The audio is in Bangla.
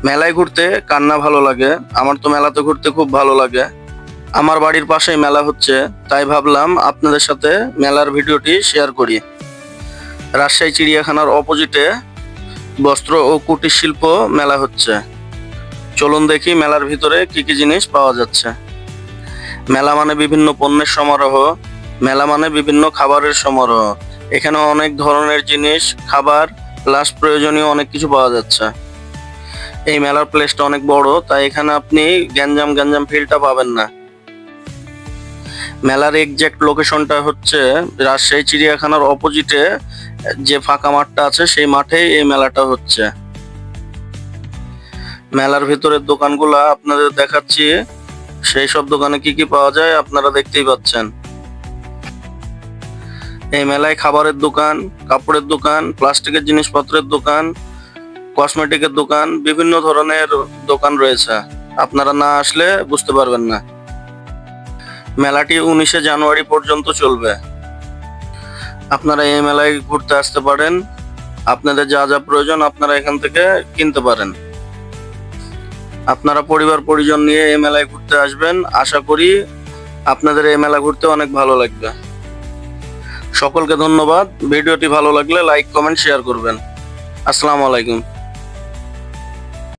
মেলায় ঘুরতে কার না ভালো লাগে? আমার তো মেলাতে ঘুরতে খুব ভালো লাগে। আমার বাড়ির পাশেই মেলা হচ্ছে, তাই ভাবলাম আপনাদের সাথে মেলার ভিডিওটি শেয়ার করি। রাজশাহী চিড়িয়াখানার অপোজিটে বস্ত্র ও কুটির শিল্প মেলা হচ্ছে। চলুন দেখি মেলার ভিতরে কি কি জিনিস পাওয়া যাচ্ছে। মেলা মানে বিভিন্ন পণ্যের সমারোহ, মেলা মানে বিভিন্ন খাবারের সমারোহ। এখানে অনেক ধরনের জিনিস, খাবার প্লাস প্রয়োজনীয় অনেক কিছু পাওয়া যাচ্ছে। এই মেলার প্লেসটা অনেক বড়, তাই এখানে আপনি গ্যাঞ্জাম ফিলটা পাবেন না। মেলার এক্সাক্ট লোকেশনটা হচ্ছে রাজশাহী চিড়িয়াখানার অপোজিটে যে ফাঁকা মাঠটা আছে সেই মাঠেই এই মেলাটা হচ্ছে। মেলার ভিতরের দোকানগুলা আপনাদের দেখাচ্ছি। সেই সব দোকানে কি কি পাওয়া যায় আপনারা দেখতেই পাচ্ছেন। এই মেলায় খাবারের দোকান, কাপড়ের দোকান, প্লাস্টিকের জিনিসপত্রের দোকান, কসমেটিকের দোকান, বিভিন্ন ধরনের দোকান রয়েছে। আপনারা না আসলে বুঝতে পারবেন না। মেলাটি 19শে জানুয়ারি পর্যন্ত চলবে। আপনারা এই মেলায় ঘুরতে আসতে পারেন। আপনাদের যা যা প্রয়োজন আপনারা এখান থেকে কিনতে পারেন। আপনারা পরিবার পরিজন নিয়ে এই মেলায় ঘুরতে আসবেন। আশা করি আপনাদের এই মেলা ঘুরতে অনেক ভালো লাগবে। সকলকে ধন্যবাদ। ভিডিওটি ভালো লাগলে লাইক, কমেন্ট, শেয়ার করবেন। আসসালামু আলাইকুম।